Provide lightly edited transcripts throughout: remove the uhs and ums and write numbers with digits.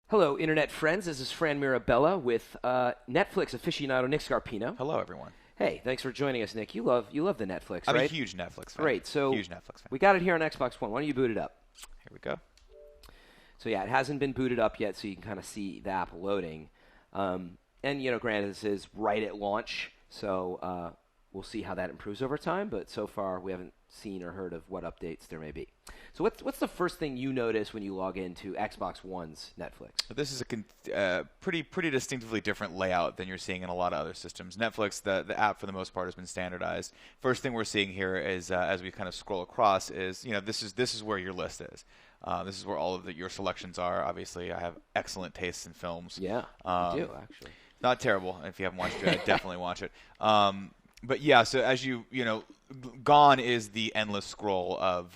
Hello, Internet friends. This is Fran Mirabella with Netflix aficionado Nick Scarpino. Hello, everyone. Hey, thanks for joining us, Nick. You love the Netflix, I'm right? a huge Netflix fan. Great. So huge Netflix fan. we got it here on Xbox One. Why don't you boot it up? Here we go. So yeah, it hasn't been booted up yet, so you can kind of see the app loading. And granted, this is right at launch, so we'll see how that improves over time. But so far, we haven't seen or heard of what updates there may be. So what's the first thing you notice when you log into Xbox One's Netflix? This is a pretty distinctively different layout than you're seeing in a lot of other systems. Netflix, the app for the most part has been standardized. First thing we're seeing here is as we kind of scroll across is this is where your list is. This is where all of your selections are. Obviously, I have excellent tastes in films. Yeah, you do actually. Not terrible. If you haven't watched it, definitely watch it. But yeah, so as gone is the endless scroll of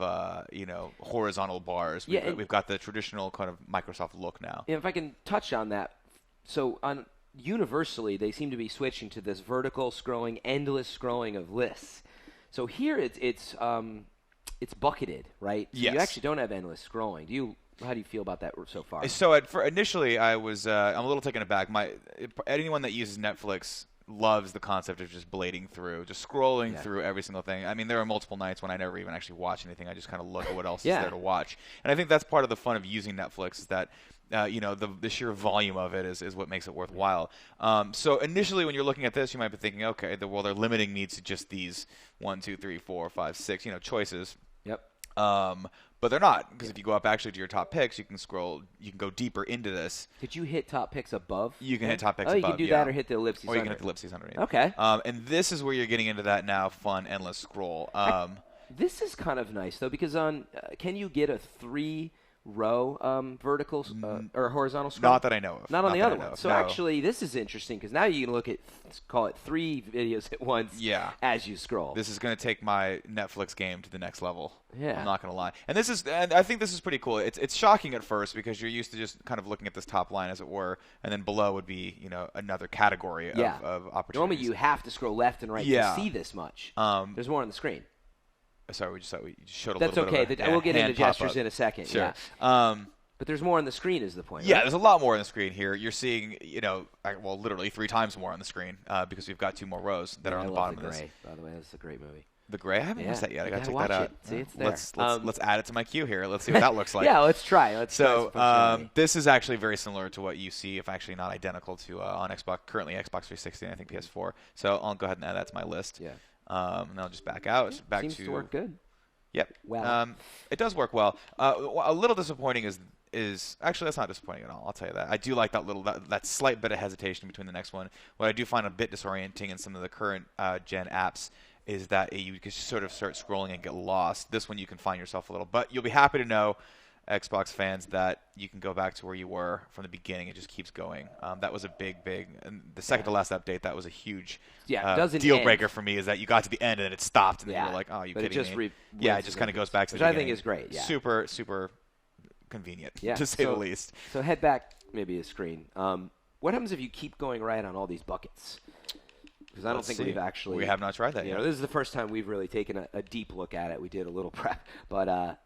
horizontal bars. We've got the traditional kind of Microsoft look now. If I can touch on that, so universally they seem to be switching to this vertical scrolling, endless scrolling of lists. So here it's bucketed, right? So yes. You actually don't have endless scrolling. How do you feel about that so far? So initially I was I'm a little taken aback. Anyone that uses Netflix loves the concept of just blading through, just scrolling through every single thing. I mean, there are multiple nights when I never even actually watch anything. I just kind of look at what else is there to watch. And I think that's part of the fun of using Netflix is that, the sheer volume of it is what makes it worthwhile. So initially when you're looking at this, you might be thinking, okay, they're limiting me to just these 1, 2, 3, 4, 5, 6, choices. Yep. But they're not, because if you go up actually to your top picks, you can go deeper into this. Did you hit top picks above? You can hit top picks above. You can do that or hit the ellipses Or you can hit the ellipses underneath. Okay. And this is where you're getting into that now fun, endless scroll. This is kind of nice, though, because can you get a 3-row vertical or horizontal scroll? Not that I know of. Not on the other one. So actually, this is interesting because now you can look at, call it 3 videos at once as you scroll. This is going to take my Netflix game to the next level. Yeah. I'm not going to lie. And I think this is pretty cool. It's shocking at first because you're used to just kind of looking at this top line, as it were, and then below would be, another category of opportunities. Normally you have to scroll left and right to see this much. There's more on the screen. Sorry, we just showed a That's little bit of okay. We'll get into gestures in a second. Sure. Yeah. But there's more on the screen is the point. Yeah, right? There's a lot more on the screen here. You're seeing, literally 3 times more on the screen because we've got 2 more rows that are on the bottom of this. The Gray, by the way, that's a great movie. The Gray? I haven't watched that yet. I got to check watch that out. It. See, it's there. Let's add it to my queue here. Let's see what that looks like. Yeah, let's try. This is actually very similar to what you see, if actually not identical to on Xbox, currently Xbox 360 and I think PS4. So I'll go ahead and add that to my list. Yeah. And I'll just back out. Seems to work good. Yep. Well. It does work well. A little disappointing is actually that's not disappointing at all. I'll tell you that. I do like that slight bit of hesitation between the next one. What I do find a bit disorienting in some of the current gen apps is that you can sort of start scrolling and get lost. This one you can find yourself a little, but you'll be happy to know, Xbox fans, that you can go back to where you were from the beginning. It just keeps going. That was a big, and the second to last update, that was a huge deal breaker for me, is that you got to the end and then it stopped and then you were like, oh, you kidding me? It just kind of goes back to the beginning. Which I think is great. Yeah. Super, super convenient, to say the least. So head back maybe a screen. What happens if you keep going right on all these buckets? Because I don't think we've actually... We have not tried that yet. This is the first time we've really taken a deep look at it. We did a little prep. But,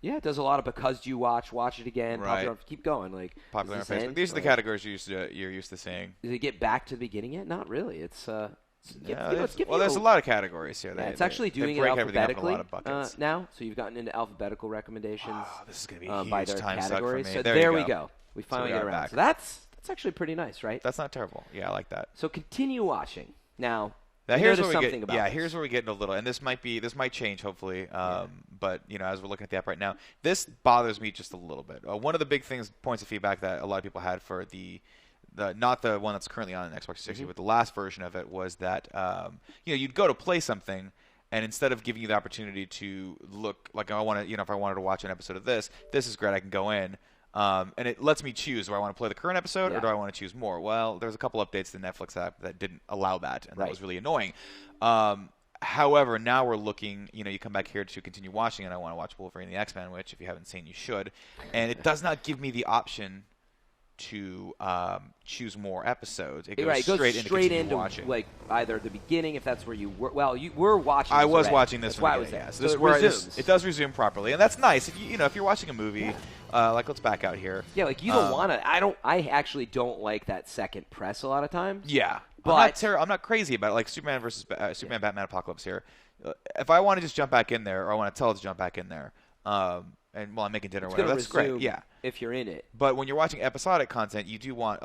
it does a lot of because you watch it again, keep going. Popular on Facebook. These are the categories you're used to seeing. Does it get back to the beginning yet? Not really. It's... there's a lot of categories here. It's actually doing it alphabetically now. So you've gotten into alphabetical recommendations. Oh, this is going to be a huge by their time suck categories. for me. So there we go. We finally get around. Back. So that's actually pretty nice, right? That's not terrible. Yeah, I like that. So continue watching. Now here's where we get. Yeah, here's where we get into a little, and this might change hopefully. But as we're looking at the app right now, this bothers me just a little bit. One of the big points of feedback that a lot of people had for not the one that's currently on Xbox 360, but the last version of it was that you'd go to play something, and instead of giving you the opportunity to look like I want to, if I wanted to watch an episode of this is great. I can go in. And it lets me choose, do I want to play the current episode or do I want to choose more? Well, there's a couple updates to the Netflix app that didn't allow that, and that was really annoying. However, now we're looking, you come back here to continue watching, and I want to watch Wolverine and the X-Men, which if you haven't seen, you should. And it does not give me the option to choose more episodes. It goes straight into watching. Like either the beginning, if that's where you were. Well, you were watching. I was already. watching this. That's why I was there. Yeah. So it does resume properly, and that's nice. If if you're watching a movie, like let's back out here. Yeah, like you don't want to. I actually don't like that second press a lot of times. Yeah, but I'm not crazy about it. Like Superman versus Superman, Batman Apocalypse here. If I want to just jump back in there, or I want to tell it to jump back in there, and while I'm making dinner, or whatever, that's great. Yeah, if you're in it. But when you're watching episodic content, you do want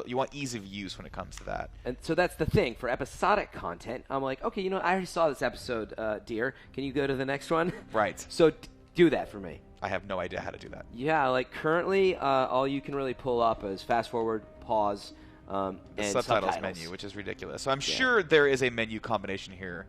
you want ease of use when it comes to that. And so that's the thing for episodic content. I'm like, okay, I already saw this episode, dear. Can you go to the next one? Right. So do that for me. I have no idea how to do that. Yeah, like currently, all you can really pull up is fast forward, pause, the and subtitles menu, which is ridiculous. So I'm sure there is a menu combination here.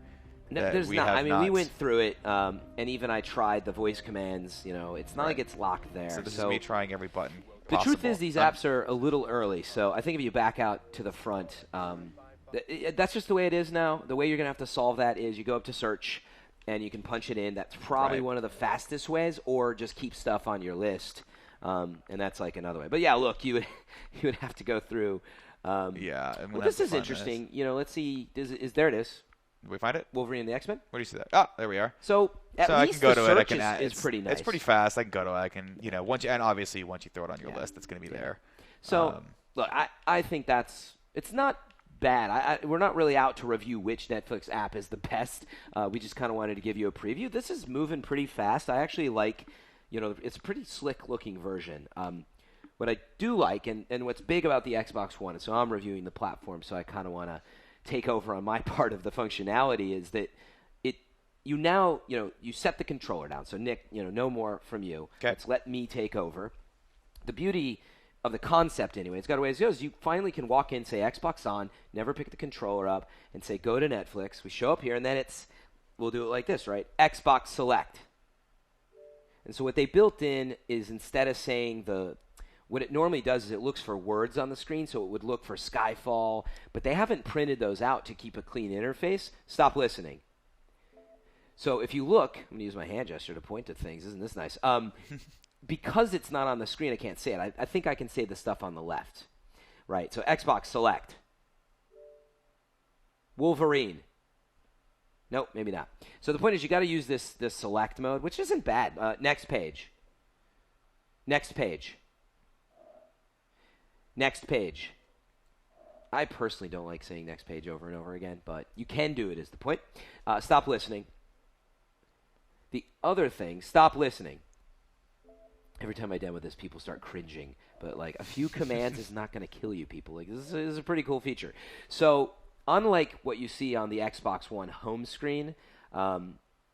No, there's not. I mean, we went through it, and even I tried the voice commands. It's not like it's locked there. So this is me trying every button The possible. truth is these apps are a little early, so I think if you back out to the front, that's just the way it is now. The way you're going to have to solve that is you go up to search, and you can punch it in. That's probably one of the fastest ways, or just keep stuff on your list, and that's like another way. But yeah, look, you would have to go through. Well, this is interesting. Let's see. There it is. Did we find it? Wolverine and the X-Men? Where do you see that? Ah, there we are. So at least I can go the to it. I search can add, is pretty nice. It's pretty fast. I can go to it. I can, and obviously once you throw it on your list, it's going to be there. So look, I think it's not bad. We're not really out to review which Netflix app is the best. We just kind of wanted to give you a preview. This is moving pretty fast. I actually like, it's a pretty slick looking version. What I do like, and what's big about the Xbox One, and so I'm reviewing the platform, so I kind of want to take over on my part of the functionality, is that you set the controller down. So Nick, no more from you. Okay. Let's let me take over. The beauty of the concept, anyway, it's got a ways to go, is you finally can walk in, say Xbox on, never pick the controller up, and say go to Netflix. We show up here, and then we'll do it like this, right? Xbox Select. And so what they built in is instead of saying what it normally does is it looks for words on the screen, so it would look for Skyfall, but they haven't printed those out to keep a clean interface. Stop listening. So if you look, I'm going to use my hand gesture to point to things. Isn't this nice? Because it's not on the screen, I can't say it. I think I can say the stuff on the left. Right, so Xbox Select. Wolverine. Nope, maybe not. So the point is you got to use this select mode, which isn't bad. Next page. Next page. Next page. I personally don't like saying next page over and over again, but you can do it is the point. Stop listening. The other thing, stop listening. Every time I demo this, people start cringing. But like a few commands is not going to kill you people. Like this is a pretty cool feature. So unlike what you see on the Xbox One home screen,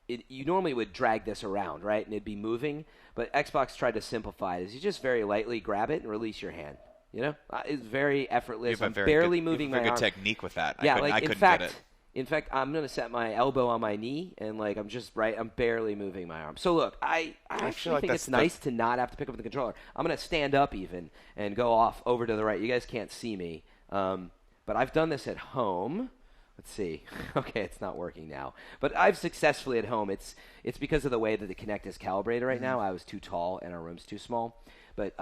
you normally would drag this around, right? And it'd be moving. But Xbox tried to simplify it. Is you just very lightly grab it and release your hand. It's very effortless. I'm barely moving my arm. You have a good technique with that. Yeah, I couldn't get it. In fact, I'm going to set my elbow on my knee, and I'm barely moving my arm. So look, I actually think it's nice to not have to pick up the controller. I'm going to stand up even and go off over to the right. You guys can't see me, but I've done this at home. Let's see. Okay, it's not working now. But I've successfully at home. It's because of the way that the Kinect is calibrated right now. I was too tall, and our room's too small. But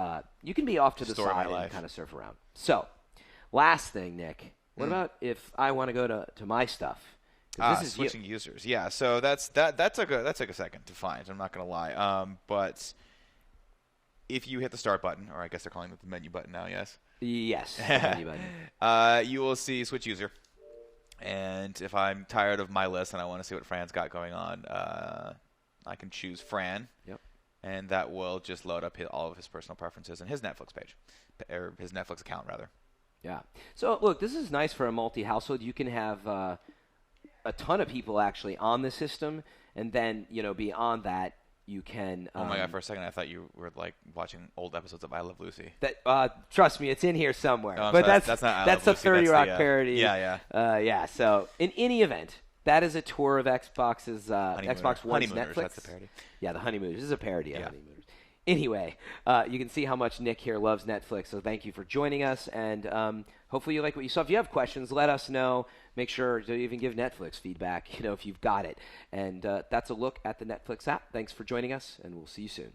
you can be off to the side and kind of surf around. So, last thing, Nick. What about if I want to go to my stuff? This is switching users. Yeah, so that took a second to find. I'm not going to lie. But if you hit the start button, or I guess they're calling it the menu button now, yes? Yes, the menu button. You will see switch user. And if I'm tired of my list and I want to see what Fran's got going on, I can choose Fran. Yep. And that will just load up all of his personal preferences and his Netflix page, or his Netflix account, rather. Yeah. So, look, this is nice for a multi-household. You can have a ton of people actually on the system, and then, beyond that, you can... oh, my God, for a second I thought you were, watching old episodes of I Love Lucy. Trust me, it's in here somewhere. Oh, but that's not that's a 30 Rock parody. Yeah. So, in any event... That is a tour of Xbox's Xbox One's Netflix. That's a parody. Yeah, the Honeymooners. This is a parody of Honeymooners. Anyway, you can see how much Nick here loves Netflix, so thank you for joining us, and hopefully you like what you saw. If you have questions, let us know. Make sure to even give Netflix feedback, if you've got it. And that's a look at the Netflix app. Thanks for joining us, and we'll see you soon.